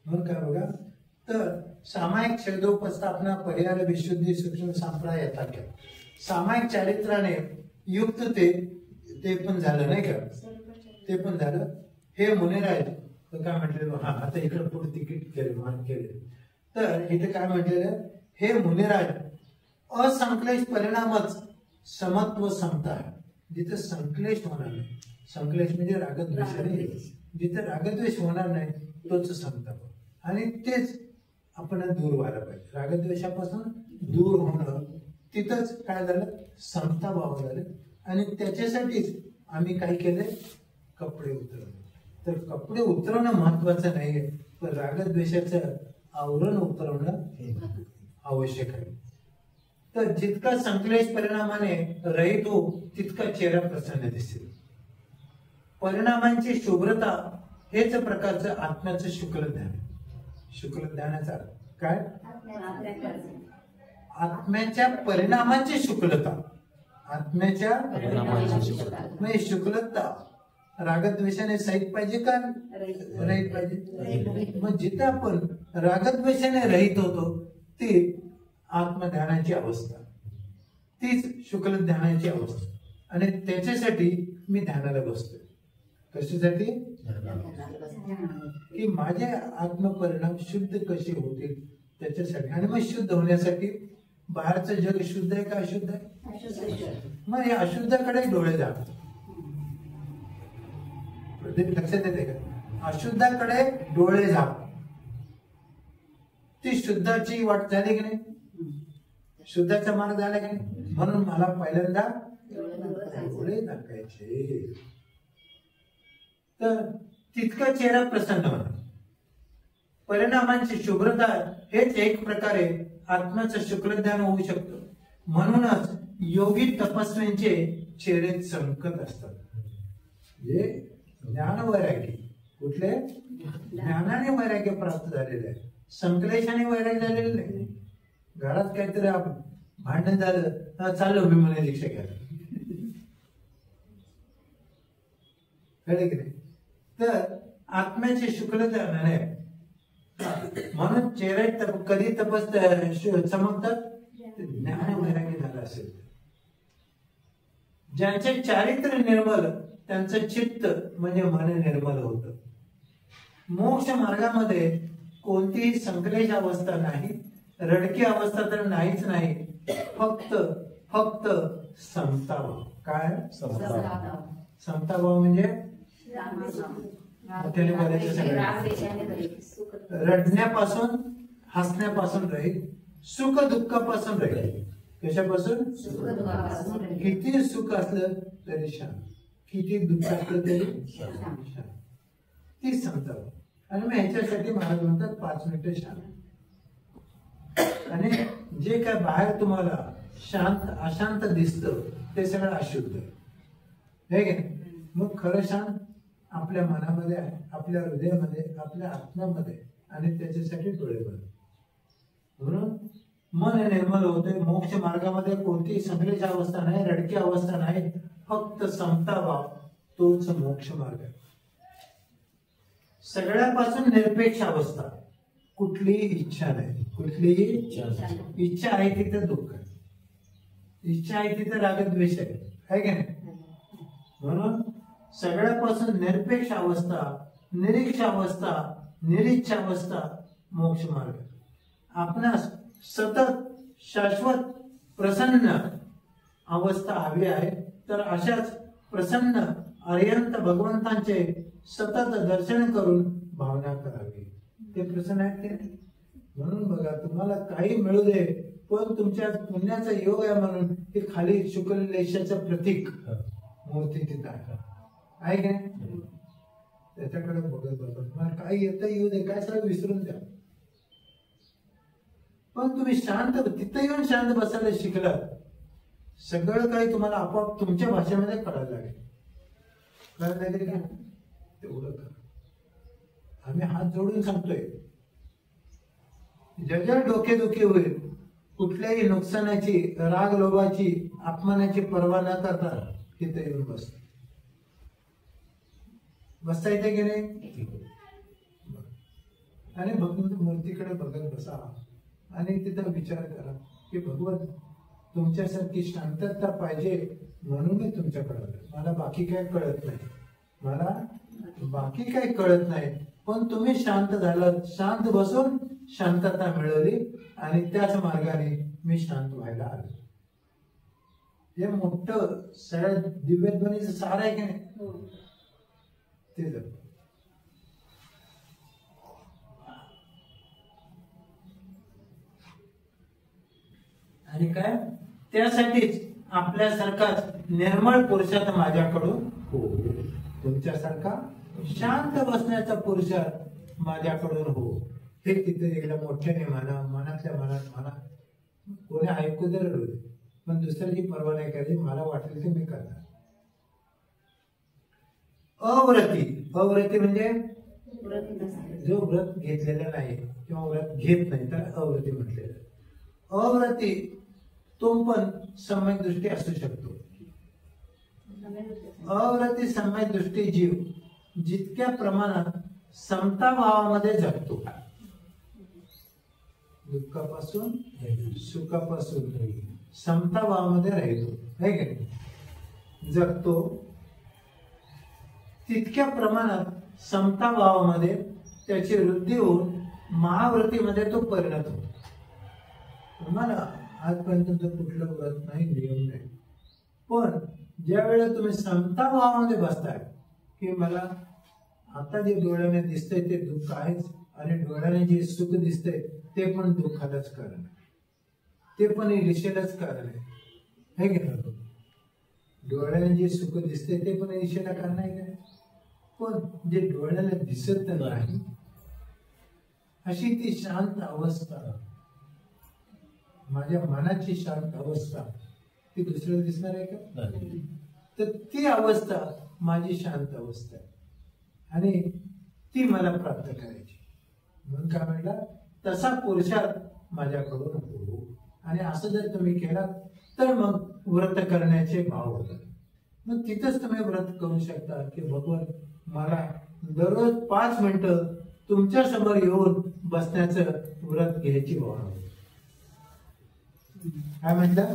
म्हणून काय बघा, तर सामायिक शब्दोपस्थापना परिहार विशुद्धी सूक्ष्म संप्राय येतात काय, सामायिक चारित्राने युक्त ते पण झालं नाही का, ते पण झालं. हे मुनिराज काय म्हटलेलं, हा आता इकडे पुढे तिकीट केले मान केले, तर इथे काय म्हटलेलं, हे मुनिराज असंक्लेश परिणामच समत्व समता आहे. जिथे संक्लेश होणार नाही, संक्लेश म्हणजे रागद्वेष नाही, जिथे रागद्वेष होणार नाही तोच समता. आणि तेच आपण दूर व्हायला पाहिजे, रागद्वेषापासून दूर होणं, तिथंच काय झालं, समता भाव झाले. आणि त्याच्यासाठीच आम्ही काय केले, कपडे उतरवले. तर कपडे उतरवणं महत्वाचं नाहीये, पण रागद्वेषाचं आवरण उतरवणं आवश्यक आहे. तर जितका संक्लेश परिणामाने रहित हो तितका चेहरा प्रसन्न दिसेल. परिणामांची शुभ्रता हेच प्रकारचं आत्म्याचं शुक्ल ध्यान. शुक्ल ध्यानाचा काय, आत्म्याच्या परिणामांची शुक्लता, आत्म्याच्या म्हणजे शुक्लता रागद्वेषाने सहित पाहिजे का रहित पाहिजे. मग जिथे आपण रागद्वेषाने रहित होतो ती आत्मध्यानाची अवस्था, तीच शुक्ल ध्यानाची अवस्था. आणि त्याच्यासाठी मी ध्यानाला बसतोय. कशासाठी, की माझे आत्मपरिणाम शुद्ध कसे होतील त्याच्यासाठी. आणि मग शुद्ध होण्यासाठी बाहेरचं जग शुद्ध आहे का अशुद्ध आहे, मग हे अशुद्धाकडे डोळे जा. लक्षात येते का, अशुद्धाकडे डोळे जा. ती शुद्धाची वाट झाली की नाही, शुद्धाचा मार्ग झाला की नाही. म्हणून मला पहिल्यांदा डोळे दाखायचे, तर तितका चेहरा प्रसन्न होणार. परिणामांची शुभ्रता हेच एक प्रकारे आत्म्याचं शुक्लध्यान होऊ शकतं. म्हणूनच योगी तपस्व्यांचे चेहरे चमकत असतात. जे ज्ञान वैराग्य, कुठले ज्ञानाने वैराग्य प्राप्त झालेले आहे, संक्लेशाने वैराग्य झालेले नाही. घरात काहीतरी भांडण झालं, चाललो मी म्हणे दीक्षा घ्यायला, कळले की नाही. तर आत्म्याचे शुक्लध्यानाने म्हणून चेहरे कधी तपस चमकतात, ज्ञान वैराग्य झालं असेल. ज्यांचे चारित्र्य निर्मल त्यांचं चित्त म्हणजे मन निर्मल होतं. मोक्ष मार्गामध्ये कोणतीही संक्लेश अवस्था नाही, रडकी अवस्था तर नाहीच नाही, फक्त फक्त समताभाव. काय समताभाव म्हणजे रडण्यापासून हसण्यापासून राहील, सुख दुःखापासून राहील. कशापासून, किती सुख असलं तरी शांत, किती दुःख असलं तरी शांत, ती समताभाव. आणि मग ह्याच्यासाठी महाराज म्हणतात 5 मिनिटं शांत. आणि जे काय बाहेर तुम्हाला शांत अशांत दिसतं ते सगळं अशुद्ध आहे की नाही. मग खरं शांत आपल्या मनामध्ये आहे, आपल्या हृदयामध्ये, आपल्या आत्म्यामध्ये. आणि त्याच्यासाठी डोळे बंद. म्हणून मन निर्मल होते. मोक्ष मार्गामध्ये कोणतीही संक्लेश अवस्था नाही, रडकी अवस्था नाही, फक्त समताभाव, तोच मोक्ष मार्ग आहे. सगळ्यापासून निरपेक्ष अवस्था, कुठलीही इच्छा नाही, कुठलीही इच्छा आहे तिथे दुःख आहे, इच्छा आहे तिथे रागद्वेष आहे की नाही. म्हणून सगळ्यापासून निरपेक्ष अवस्था, निरीक्ष अवस्था, निरीच्छ अवस्था मोक्ष मार्ग. आपणास सतत शाश्वत प्रसन्न अवस्था हवी आहे, तर अशाच प्रसन्न अर्यंत भगवंतांचे सतत दर्शन करून भावना करावी. ते प्रसन्न आहेत की नाही. म्हणून बघा, तुम्हाला काही मिळू दे, पण तुमच्या पुण्याचा योग आहे म्हणून ते खाली शुक्ललेशाचं प्रतीक मूर्ती तिथं आहे की नाही. त्याच्याकडे बघत बघत मला काही येतं येऊ दे, काय सगळं विसरून द्या. पण तुम्ही शांत तिथं येऊन शांत बसायला शिकलात, सगळं काही तुम्हाला आपोआप तुमच्या भाषेमध्ये कळायला लागेल. कळायला लागेल का, तेवढं करा. आम्ही हात जोडून सांगतोय, जर डोकेदुखी होईल, कुठल्याही नुकसानाची, राग लोभाची, अपमानाची पर्वा न करता तिथे येऊन बसतो. बसता येते की नाही. आणि भगवंत मूर्तीकडे बघत बसा आणि तिथं विचार करा की भगवंत तुमच्यासारखी शांतता पाहिजे म्हणून मी तुमच्याकडे आलो. मला बाकी काय कळत नाही, मला बाकी काही कळत नाही, पण तुम्ही शांत झालात, शांत बसून शांतता मिळवली आणि त्याच मार्गाने मी शांत व्हायला आलो. हे मोठं सगळ्या दिव्यध्वनीचं सार आहे की नाही ते जर आणि काय त्यासाठीच आपल्यासारखाच निर्मळ पुरुषार्थ माझ्याकडून हो, तुमच्यासारखा शांत बसण्याचा पुरुषार्थ माझ्याकडून हो. हे तिथे एकदा मोठ्याने म्हणा, मनातल्या मनात म्हणा, कोणी ऐकू जर पण दुसऱ्याची पर्वा नाही करायची. मला वाटेल की मी करणार. अव्रती म्हणजे जो व्रत घेतलेला नाही किंवा व्रत घेत नाही तर अव्रती म्हटलेलं. अव्रती तो पण सम्यक दृष्टी असू शकतो. अव्रती सम्यक दृष्टी जीव जितक्या प्रमाणात समता भावामध्ये जगतो, दुःखापासून सुखापासून समता भावामध्ये राहतो, है की नाही, जगतो, तितक्या प्रमाणात समता भावामध्ये त्याची वृद्धी होऊन महाव्रतीमध्ये तो परिणत होतो. तुम्हाला आजपर्यंत कुठलं व्रत नाही, नियम नाही, पण ज्या वेळेला तुम्ही समता भावामध्ये बसताय की मला आता जे डोळ्याने दिसतंय ते दुःख आहेच आणि डोळ्याने जे सुख दिसतंय ते पण दुःखालाच कारण आहे, ते पण ईर्ष्येलाच कारण आहे की नाही. डोळ्याने जे सुख दिसतंय ते पण ईर्ष्येला कारण आहे का, पण जे डोळ्याला दिसत नाही अशी ती शांत अवस्था, माझ्या मनाची शांत अवस्था ती दुसऱ्याला दिसणार आहे का, तर ती अवस्था माझी शांत अवस्था आहे आणि ती मला प्राप्त करायची. म्हणून काय म्हटलं, तसा पुरुषार्थ माझ्याकडून हो. आणि असं जर तुम्ही केलात तर मग व्रत करण्याचे भाव होतात. मग तिथंच तुम्ही व्रत करू शकता की भगवान मला दररोज 5 मिनिटं तुमच्या समोर येऊन बसण्याचं व्रत घ्यायची भावना होती. काय म्हटलं,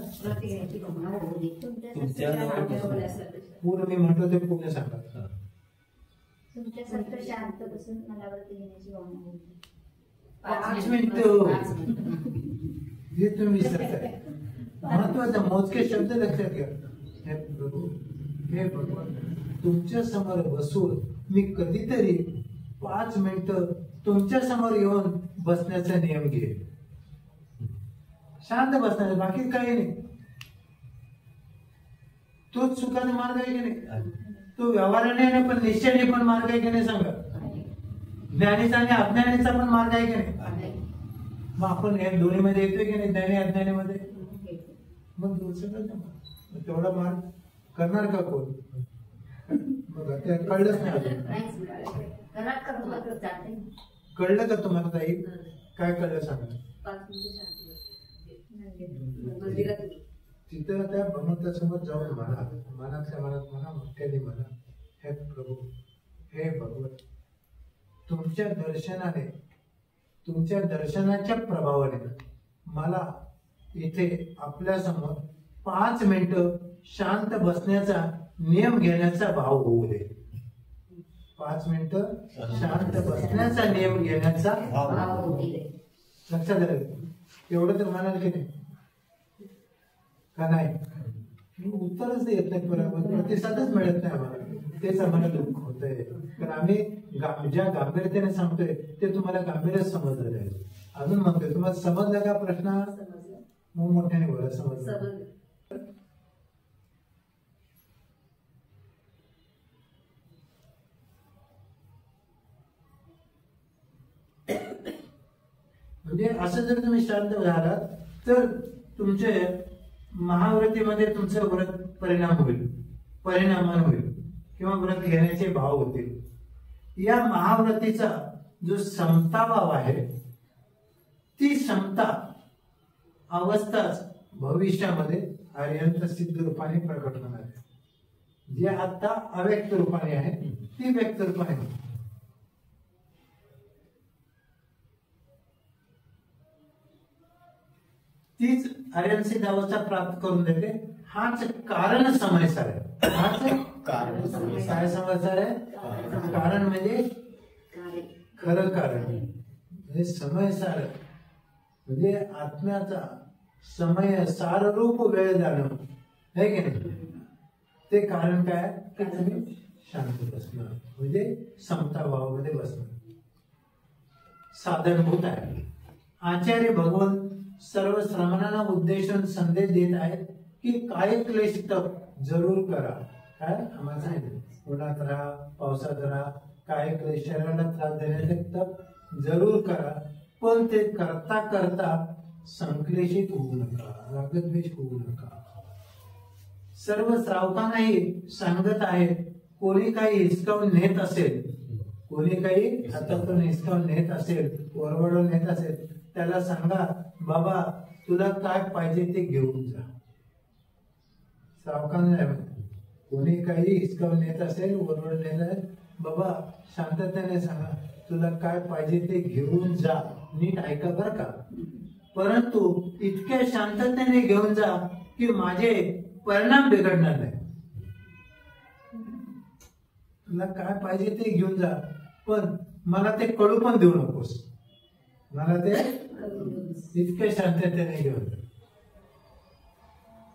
पूर्ण मी म्हटलं ते पूर्ण सांगा. तुमच्यासारखं शांत बसून मला व्रत घेण्याची भावना होती. 5 मिनिटं हे तुम्ही विसरताय. महत्वाचा मोजके शब्द लक्षात घ्या. हे प्रभू, हे भगवान, तुमच्या समोर बसून मी कधीतरी 5 मिनिटं तुमच्या समोर येऊन बसण्याचा नियम घे. शांत बसणार, बाकी काही नाही. तोच सुखाचा मार्ग आहे की नाही, तो व्यवहाराने पण निश्चयाने पण मार्ग आहे की नाही सांगा. ज्ञानीचा आणि अज्ञानीचा पण मार्ग आहे की नाही. मग आपण या दोन्हीमध्ये येतोय की नाही, ज्ञानी अज्ञानीमध्ये. मग तेवढा मार्ग करणार का कोण, मग ते कळलंच नाही अजून. कळलं का तुम्हाला ताई, काय कळलं सांगा. तिथं त्या भगवंतासमोर जाऊन म्हणा, मनातल्या मनात म्हणा, मोठ्याने म्हणा, हे प्रभू, हे भगवंत, तुमच्या दर्शनाने, तुमच्या दर्शनाच्या प्रभावाने मला इथे आपल्या समोर 5 मिनिटं शांत बसण्याचा नियम घेण्याचा भाव होऊ दे. 5 मिनिटं शांत बसण्याचा नियम घेण्याचा भाव होऊ दे. लक्षात आलं, एवढं तर म्हणाल की नाही का नाही. उत्तरच येत नाही, प्रतिसादच मिळत नाही आम्हाला. तेच आम्हाला दुःख होतंय, कारण आम्ही ज्या गांभीर्याने सांगतोय ते तुम्हाला गांभीर्य समजलं आहे. अजून म्हणतोय, तुम्हाला समजला का प्रश्न, मग मोठ्याने बोला. समजलं म्हणजे असं जर तुम्ही शांत झालात तर तुमचे महाव्रतीमध्ये तुमचं व्रत परिणामान होईल किंवा व्रत घेण्याचे भाव होतील. या महाव्रतीचा जो समता भाव आहे, ती समता अवस्थाच भविष्यामध्ये अत्यंत सिद्ध रूपाने प्रकट होणार आहे. जे आता अव्यक्त रूपाने आहे ती व्यक्त रूपाने. तीच आर्यन सिद्ध अवस्था प्राप्त करून देते. हाच कारण समयसार आहे. हाच कारण काय समयसार आहे? कारण म्हणजे खरं कारण म्हणजे समयसार म्हणजे आत्म्याचा समय साररूप वेळ जाणं आहे की नाही. ते कारण काय की तुम्ही शांत बसणं म्हणजे समता भावामध्ये बसणं साधनभूत आहे. आचार्य भगवान सर्व श्रमणांना उद्देशून संदेश देत आहेत की काय क्लेश तप जरूर करा. काय आम्हाला सांगितलं, उन्हात राहा, पावसात राहा, काय क्लेश शरीराला त्रास देण्याचे तप जरूर करा, पण ते करता करता संक्लेशित होऊ नका, रागद्वेष होऊ नका. सर्व श्रावकांनाही सांगत आहेत, कोणी काही हिसकावून नेत असेल, कोणी काही हातातून हिसकावून नेत असेल, ओरबडून नेत असेल, त्याला सांगा बाबा तुला काय पाहिजे ते घेऊन जा. श्रावकांना कोणी काही हिसकावून नेत असेल, ओरबडून नेत असेल, बाबा शांततेने सांगा तुला काय पाहिजे ते घेऊन जा. नीट ऐका बरं का. परंतु इतक्या शांततेने घेऊन जा की माझे परिणाम बिघडणार नाही. तुला काय पाहिजे ते घेऊन जा, पण मला ते कळू पण देऊ नकोस. मला ते इतक्या शांततेने घेऊन जा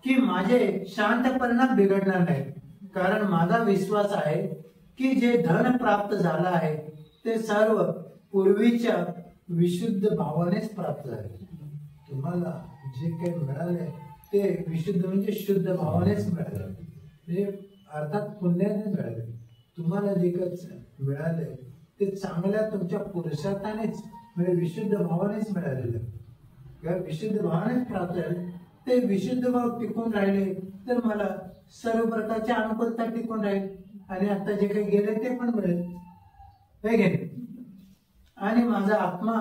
की माझे शांत परिणाम बिघडणार नाही. कारण माझा विश्वास आहे की जे धन प्राप्त झालं आहे ते सर्व पूर्वीच्या विशुद्ध भावानेच प्राप्त झाले. तुम्हाला जे काही मिळाले ते विशुद्ध म्हणजे शुद्ध भावानेच मिळाले, म्हणजे अर्थात पुण्याने मिळाले. तुम्हाला जे काही मिळाले ते चांगल्या तुमच्या पुरुषार्थानेच म्हणजे विशुद्ध भावानेच मिळालेलं. किंवा विशुद्ध भावानेच प्राप्त झाले. ते विशुद्ध भाव टिकून राहिले तर मला सर्व प्रकारची अनुकूलता टिकून राहील आणि आता जे काही गेले ते पण मिळेल. हे घे. आणि माझा आत्मा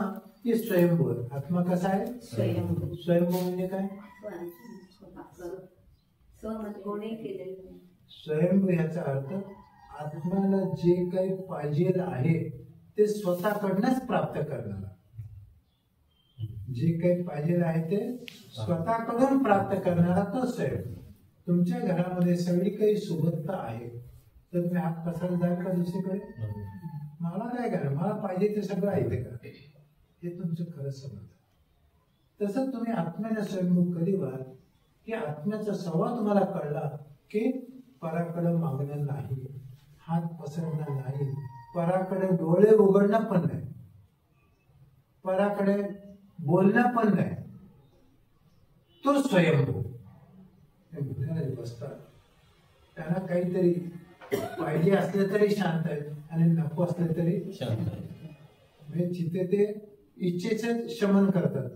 ही स्वयंभू. आत्मा कसा आहे? स्वयंभू म्हणजे काय? स्वयंभू याचा अर्थ आत्म्याला जे काही पाहिजे आहे ते स्वतःकडनंच प्राप्त करणारा. जे काही पाहिजे आहे ते स्वतःकडून प्राप्त करणारा तो स्वयंभू. तुमच्या घरामध्ये सगळी काही सुबत्ता आहे तर तुम्ही हात पसरत जाल का दुसरीकडे? मला काय करा, मला पाहिजे ते सगळं आहे ते करा, हे तुमचं खरं समज. तसं तुम्ही आत्म्याला स्वयंभू कधी व्हाल की आत्म्याचा स्वभाव तुम्हाला कळला की पराकडे मागणं नाही, हात पसरणं नाही, पराकडे डोळे उघडणं पण नाही, पराकडे बोलणं पण नाही. तो स्वयंभू बसतात. त्यांना काहीतरी पाहिजे असले तरी शांत आहेत आणि नको असले तरी शांत आहेत. म्हणजे जिथे ते इच्छेचं शमन करतात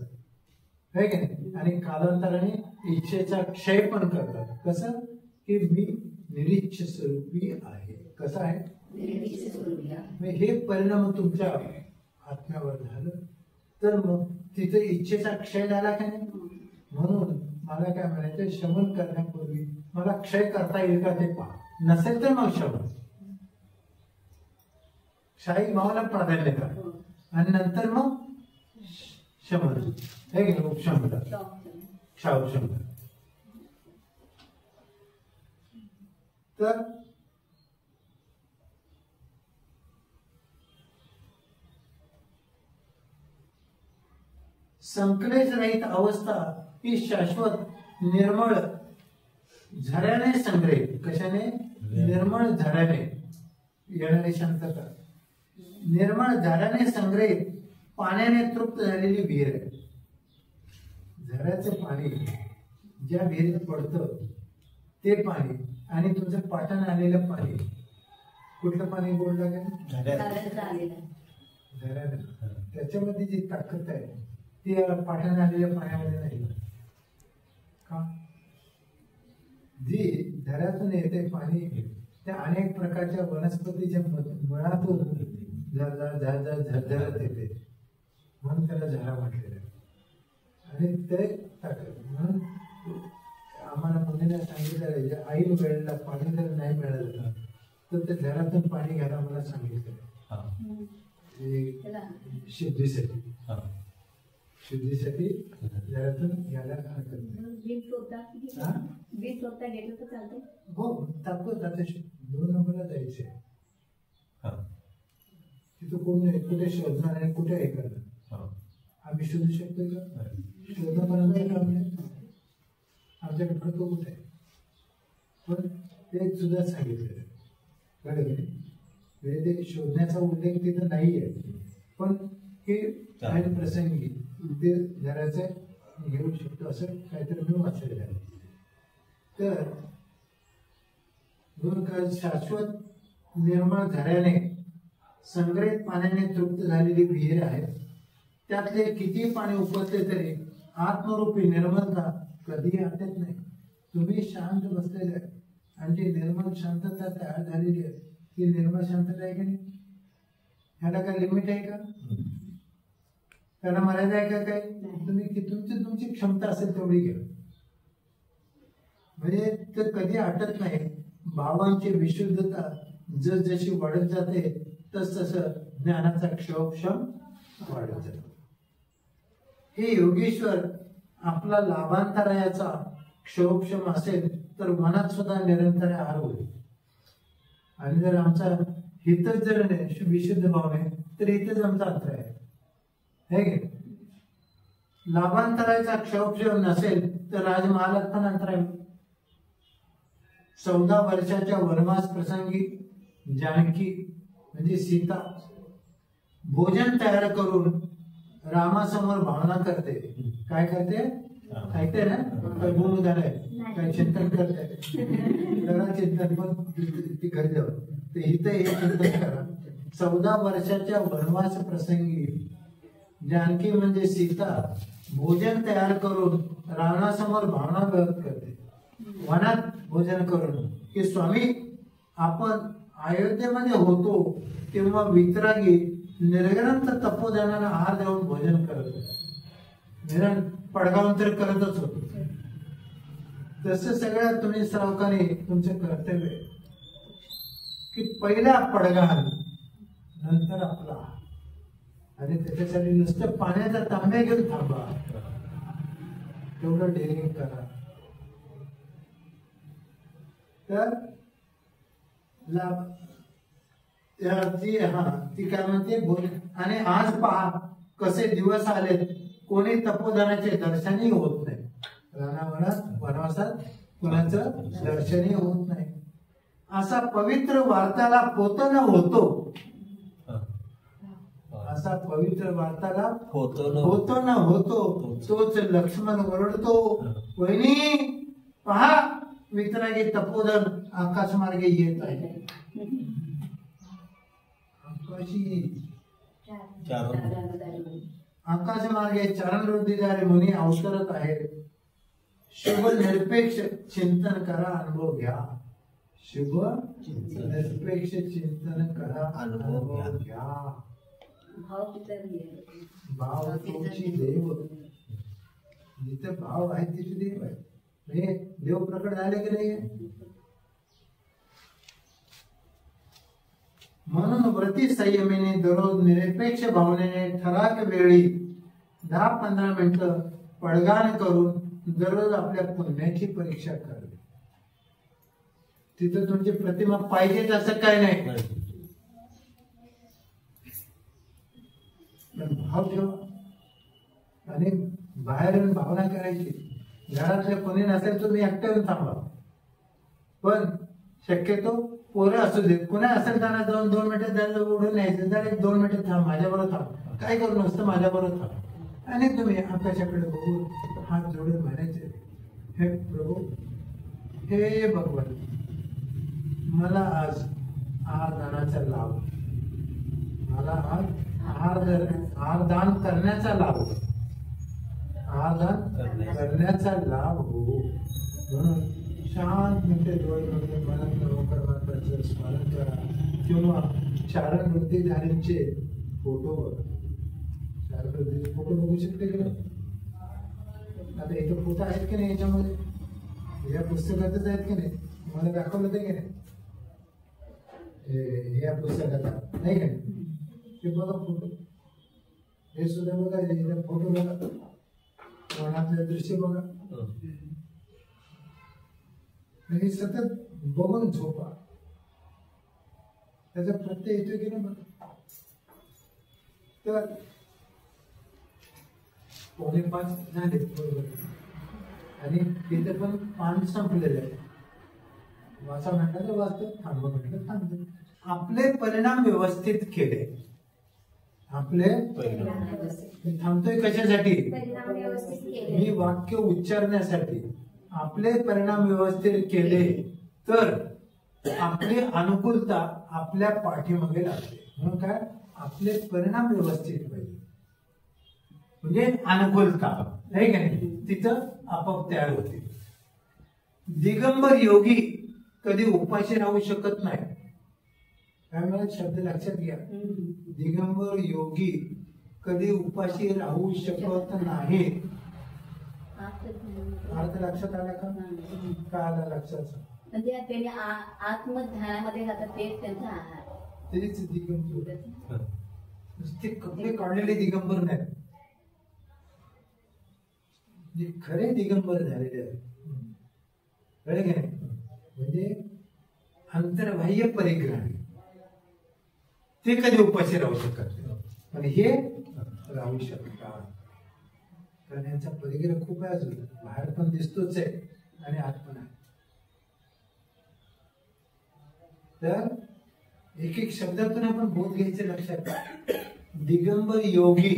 है की नाही, आणि कालांतराने इच्छेचा क्षय पण करतात. कसं की मी निरीच्छ स्वरूपी आहे. कसं आहे? हे परिणाम तुमच्या आत्म्यावर झालं तर मग तिथे इच्छेचा क्षय झाला का नाही. म्हणून मला काय म्हणायचं, शमन करण्यापूर्वी मला क्षय करता येईल का ते पहा. नसेल तर मग शमन, क्षयिक भावाला प्राधान्य करा आणि नंतर मग शमन हे घे. उपशमन, क्षावशमन. तर संक्लेश रहित अवस्था ही शाश्वत निर्मळ झऱ्याने संग्रहित. कशाने? निर्मळ झऱ्याने येणारी शांतता. निर्मळ झऱ्याने संग्रहित पाण्याने तृप्त झालेली विहीर आहे. झऱ्याचं पाणी ज्या विहिरीत पडतं ते पाणी आणि तुमचं पाटाने आलेलं पाणी, कुठलं पाणी गोड लागेल? झऱ्याने. त्याच्यामध्ये जी ताकद आहे ती पाटाने आलेल्या पाण्यामध्ये नाही का? जी झऱ्यातून येते पाणी त्या अनेक प्रकारच्या वनस्पतीच्या मुळातून झरझरत येते, म्हणून त्याला झरा म्हटलेलं आहे. आणि ते म्हणून आम्हाला मुलीने सांगितलं ऐन वेळेला पाणी जर नाही मिळालं तर ते झऱ्यातून पाणी घ्यायला मला सांगितलं सिद्धीसाठी. शुद्धीसाठी घरातून यायला हरकत नाही. हा? गेलं तर चालते. हो तात्पुरतं आता 2 नंबरला जायचे. तिथं कोण नाही, कुठे शोधणार आणि कुठे हे करणार. आम्ही शोधू शकतो का? शोधणं पण आमचं काम नाही. आमच्याकडे खतो कुठे आहे. पण ते सुद्धा सांगितलेलं बरोबर. म्हणजे ते शोधण्याचा उल्लेख तिथं नाहीये, पण हे काही प्रसंगी ते घराचं घेऊ शकतो असं काहीतरी मी वाचलेलं आहे. तर शाश्वत निर्मळ झऱ्याने संग्रहित पाण्याने तृप्त झालेली विहीर आहे. त्यातले किती पाणी उपसले तरी आत्मरूपी निर्मलता कधीही आटत नाही. तुम्ही शांत बसलेले आहे आणि जी निर्मल शांतता तयार झालेली आहे ती निर्मल शांतता आहे की नाही. ह्याला काय लिमिट आहे का? त्याला मर्यादा आहे का? काय तुम्ही तुमची क्षमता असेल तेवढी घ्या. म्हणजे ते कधी आटत नाही. भावांची विशुद्धता जशी वाढत जाते तस ज्ञानाचा क्षोभक्षम वाढत जातो. हे योगेश्वर आपला लाभांतरायाचा क्षोभक्षम असेल तर मनात सुद्धा निरंतर आहार होईल. आणि जर आमचा हितच जर विशुद्ध भाव नाही तर इथेच आमचा अंतर आहे. लाभांतराचा क्षोभक्षम नसेल तर राजमहालात पण अंतर आहे. 14 वर्षाच्या वनवास प्रसंगी जानकी म्हणजे सीता भोजन तयार करून रामासमोर भावना करते. काय करते? ऐकते ना? काय गुण झालंय? काय चिंतन करते? जरा चिंतन पण ती घरी जाऊन ते इथे हे चिंतन करा. 14 वर्षाच्या वनवास प्रसंगी जानकी म्हणजे सीता भोजन तयार करून रावणासमोर भावना व्यक्त करते. वनात भोजन करून की स्वामी आपण अयोध्येमध्ये होतो तेव्हा वितरागी निर्ग्रंथ तपोधनाला आहार देऊन भोजन करत निरण पडगावंतर करतच होतो. तसं सगळ्यात तुम्ही श्रावकाने तुमचं कर्तव्य की पहिला पडगान नंतर आपला. आणि त्याच्यासाठी नुसतं पाण्याचा तांब्या घेऊन थांबा. तेवढं डेअरिंग करा. तर ती काय म्हणते बोल. आणि आज पहा कसे दिवस आलेत कोणी तपोधनाचे दर्शनही होत नाही. रानावनात वनवासात कोणाचं दर्शनही होत नाही. असा पवित्र वार्तालाप होतो ना होतो. असा पवित्र वार्तालाप होतो ना होतो. तोच लक्ष्मण ओरडतो वहिनी पहा वितरागी तपोधन आकाशमार्गे येत आहे. आकाशमार्गे चरण वृद्धिदारे मुनी अवतरत आहेत. शुभ निरपेक्ष चिंतन करा अनुभव घ्या. शुभ निरपेक्ष चिंतन करा अनुभव घ्या. भाव तुमची देव. जिथे भाव आहे तिथे देव आहे. म्हणजे देव प्रकट झाले की नाही. म्हणून व्रती संयमीने दररोज निरपेक्ष भावनेने ठराविक वेळी 10-15 मिनिटं पडगाण करून दररोज आपल्या पुण्याची परीक्षा करावी. तिथं तुमची प्रतिमा पाहिजे असं काय नाही. पण भाव ठेवा आणि बाहेर भावना करायची. घरातले कोणी नसेल तुम्ही एकट्यावर थांबा. पण शक्यतो पोरं असू देत कोणी असेल त्यांना जाऊन 2 मिनिटं त्याला उडून यायचं. जरा 1-2 मिनिटं थांब माझ्याबरोबर थांब. काय करू नसतं माझ्याबरोबर थांब. आणि तुम्ही आकाशाकडे बघून हात जोडून म्हणायचे हे प्रभू हे भगवान मला आज आहारदानाचा लाभ. मला आज आहारदान करण्याचा लाभ. आहारदान करण्याचा लाभ हो. म्हणून शांत मिनिटे डोळे बघून मला परमात्म्याचं स्मरण करा. किंवा चारण वृत्तीधारींचे फोटो बघा. चारण वृत्तीचे फोटो बघू शकते की नाही. आता इथं फोटो आहेत की नाही याच्यामध्ये. या पुस्तकातच आहेत की नाही. मला दाखवलं ते की नाही या पुस्तकात नाही का. ते बघा फोटो. हे सुद्धा बघा, फोटो बघा, मनातलं दृश्य बघा, आणि सतत बघून झोपा. त्याचा प्रत्यय येतो की नाही बघा. तर 4:45 झाले बरोबर, आणि तिथे पण पान संपलेलं आहे. वाचा म्हटलं तर वाचतो, थांबा म्हटलं थांबतो. आपले परिणाम व्यवस्थित केले. आपले थांबतोय कशासाठी? मी वाक्य उच्चारण्यासाठी. आपले परिणाम व्यवस्थित केले तर आपली अनुकूलता आपल्या पाठीमागे लागते. म्हणून काय, आपले परिणाम व्यवस्थित पाहिजे, म्हणजे अनुकूलता नाही का नाही, तिथं आपोआप तयार होते. दिगंबर योगी कधी उपाशी राहू शकत नाही. काय मला शब्द लक्षात घ्या. दिगंबर योगी कधी उपाशी राहू शकत नाही. अर्थ लक्षात आला का? काय आला लक्षात? म्हणजे त्यांनी आत्मध्यानामध्ये जातात, ते त्यांचा आहार. तेच दिगंबर. नुसते कपडे काढलेले दिगंबर नाहीत, जे खरे दिगंबर झालेले आहेत. कळलं की नाही? म्हणजे अंतर्बाह्य परिग्रह, ते कधी उपाशी राहू शकत नाही, पण हे राहू शकतात. कारण यांचा परिग्रह खूप आहे. अजून बाहेर पण दिसतोच आहे आणि आत पण आहे. तर एक एक शब्दातून आपण बोध घ्यायचे लक्षात. दिगंबर योगी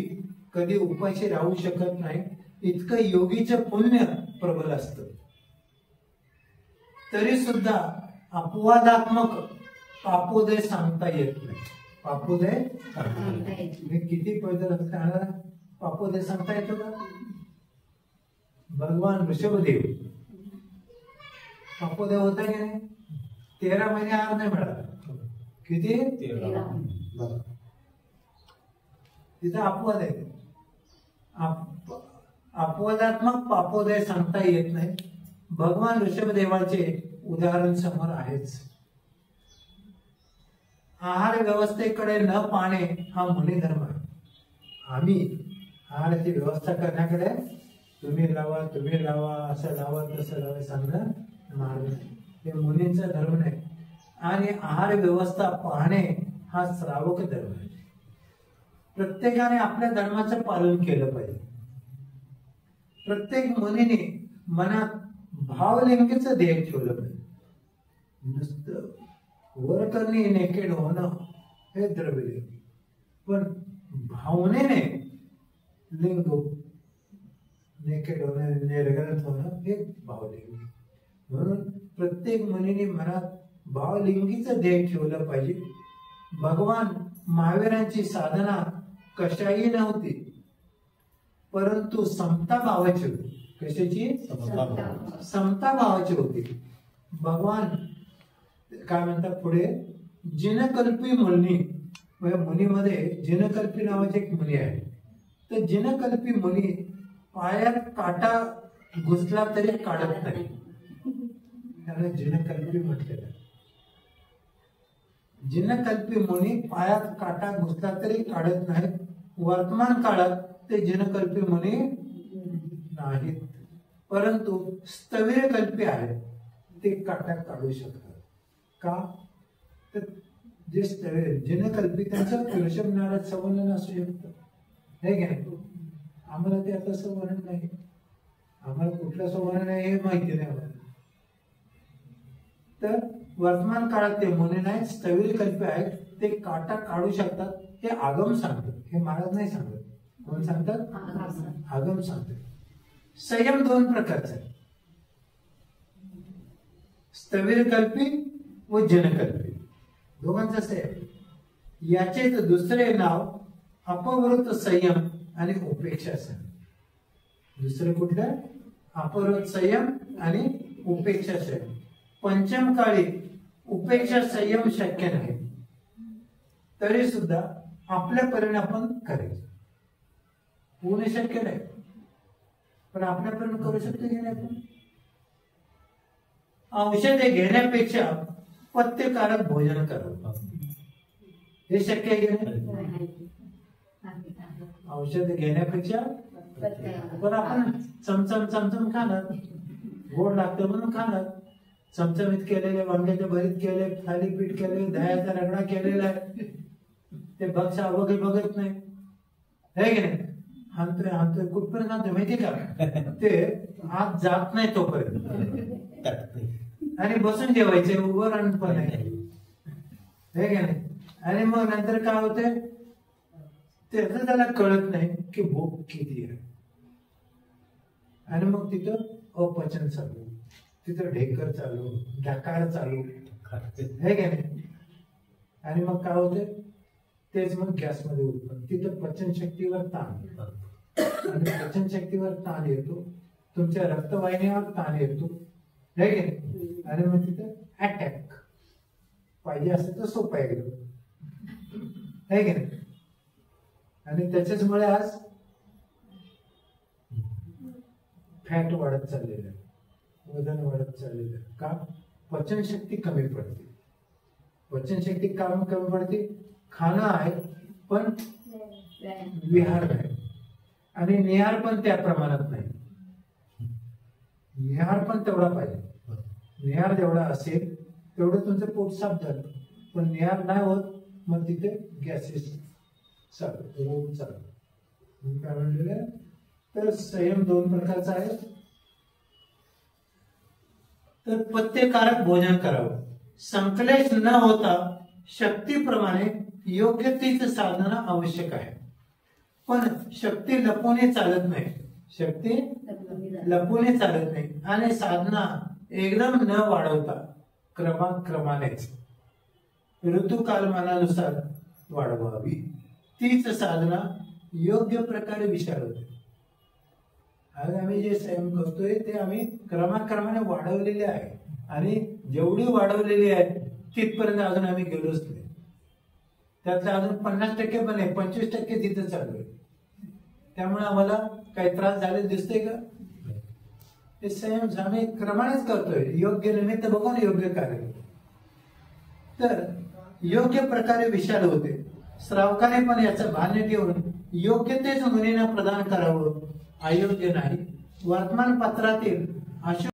कधी उपाशी राहू शकत नाही, इतकं योगीचं पुण्य प्रबल असतं. तरी सुद्धा अपवादात्मक पापोदय सांगता येत नाही. पापोदय किती पवित्र पापोदय सांगता येतो का? भगवान ऋषभदेव पापोदय होता की नाही? 13 महिने आहार नाही मिळाला. किती? 13. तिथं अपवाद आहे. अपवादात्मक पापोदय सांगता येत नाही. भगवान ऋषभदेवाचे उदाहरण समोर आहेच. आहार व्यवस्थेकडे न पाहणे हा मुनिधर्म आहे. आम्ही आहाराची व्यवस्था करण्याकडे तुम्ही लावा असं लावा तसं लावा सांगणं मार्ग नाही. हे मुनींचा धर्म नाही. आणि आहार व्यवस्था पाहणे हा श्रावक धर्म आहे. प्रत्येकाने आपल्या धर्माचं पालन केलं पाहिजे. प्रत्येक मुनीने मनात भावलिंगीचं ध्येय ठेवलं पाहिजे. नुसतं वरकरणी नेकेड होणं हे द्रव्यलिंग, पण भावनेने लिंग नेकेड होणं, निर्गत होणं हे भावलिंग. म्हणून प्रत्येक मुनीने मनात भावलिंगीचं ध्येय ठेवलं पाहिजे. भगवान महावीरांची साधना कशाही नव्हती, परंतु समता भावाची होती. कशाची? समता भावाची होती. भगवान काय म्हणतात पुढे, जिनकल्पी मुनी. मुनीमध्ये जिनकल्पी नावाचे एक मुनी आहे. तर जिनकल्पी मुनी पायात काटा घुसला तरी काढत नाही, त्याला जिनकल्पी म्हटलेलं. जिनकल्पी मुनी पायात काटा घुसला तरी काढत नाही. वर्तमान काळात ते जिनकल्पी मुनी नाहीत, परंतु स्थविरकल्पी आहेत, ते काटा काढू शकतात. का? तर जे स्थविर जिनकल्पी त्यांचं ऋषभ नाराज संवर्णन असू शकतं, हे घ्या. आम्हाला ते आता संवर्णन नाही. आम्हाला कुठलं संवर्णन आहे हे माहिती नाही आम्हाला. तर वर्तमान काळात ते मुनी नाही, स्थविर कल्पी आहेत, ते काटा काढू शकतात. हे आगम सांगतात, हे महाराज नाही सांगत. कोण सांगतात? आगम सांगतात. संयम 2 प्रकारचा आहे, स्थविर कल्पी व जनकल्पी, दोघांचा संयम. याचेच दुसरे नाव अपवृत संयम आणि उपेक्षा संयम. दुसरं कुठलं? अपवृत संयम आणि उपेक्षा संयम. पंचम काळी उपेक्षा संयम शक्य नाही, तरी सुद्धा आपल्या परीने आपण करायचं. होणे शक्य नाही, पण आपल्या परीने करू शकतो की नाही आपण? औषधे घेण्यापेक्षा पथ्यकारक भोजन करावं, हे शक्य आहे की नाही? औषध घेण्यापेक्षा पण आपण चमचम चमचम खाणार, गोड लागतं म्हणून खाणार. चमचमीत केलेले, वांग्याचे भरीत केले, थालीपीठ केले, दह्याचा रगडा केलेला आहे, ते भक्ष अवघे बघत नाही, है की नाही? हाणतोय कुठपर्यंत हाणतोय माहिती का? ते आत जात नाही तोपर्यंत, आणि बसून जेवायचे, उभं राहून पण नाही, हे की नाही? आणि मग नंतर काय होते, त्याचं त्याला कळत नाही की भूक किती आहे, आणि मग तिथं अपचन चालू, तिथं ढेकर चालू, ढकाळ चालू, हे की नाही? आणि मग काय होते, तेच मग गॅसमध्ये उत्पन्न, तिथं पचनशक्तीवर ताण, आणि पचनशक्तीवर ताण येतो, तुमच्या रक्तवाहिनीवर ताण येतो, हे की नाही? आणि मग तिथं अटॅक पाहिजे असेल तर सोपं आहे एकदम, है की नाही? आणि त्याच्याचमुळे आज फॅट वाढत चाललेलं आहे, वजन वाढत चाललेलं आहे. का? पचनशक्ती कमी पडते. पचनशक्ती काम कमी पडते, खाणं आहे पण विहार नाही, आणि निहार पण त्या प्रमाणात नाही. निहार पण तेवढा पाहिजे. निहार जेवढा असेल तेवढं तुमचं पोट साफ झालं, पण निहार नाही होत, मग तिथे गॅसेस चालू, रोग चालू. काय म्हणलेलं आहे? तर संयम दोन प्रकारचा आहे. तर पथ्यकारक भोजन करावं, संकलेश न होता शक्तीप्रमाणे योग्य तीच साधना आवश्यक आहे. पण शक्ती लपवणे चालत नाही, शक्ती लपवणे चालत नाही, आणि साधना एकदम न वाढवता क्रमानेच ऋतुकालमानानुसार वाढवावी. तीच साधना योग्य प्रकारे विशाल होते. आज आम्ही जे संयम करतोय ते आम्ही क्रमाक्रमाने वाढवलेले आहे, आणि जेवढी वाढवलेली आहे तिथपर्यंत अजून आम्ही गेलोच नाही. त्यातलं अजून 50% पण आहे, 25% तिथं चालू आहे. त्यामुळे आम्हाला काही त्रास झाले दिसतोय का? हे संयम आम्ही क्रमानेच करतोय, योग्य निमित्त बघून योग्य कार्य. तर योग्य प्रकारे विशाल होते. श्रावकाने पण याचं भान ठेवून योग्य तेच मुलींना प्रदान करावं, अयोग्य नाही. वर्तमानपत्रातील अशुभ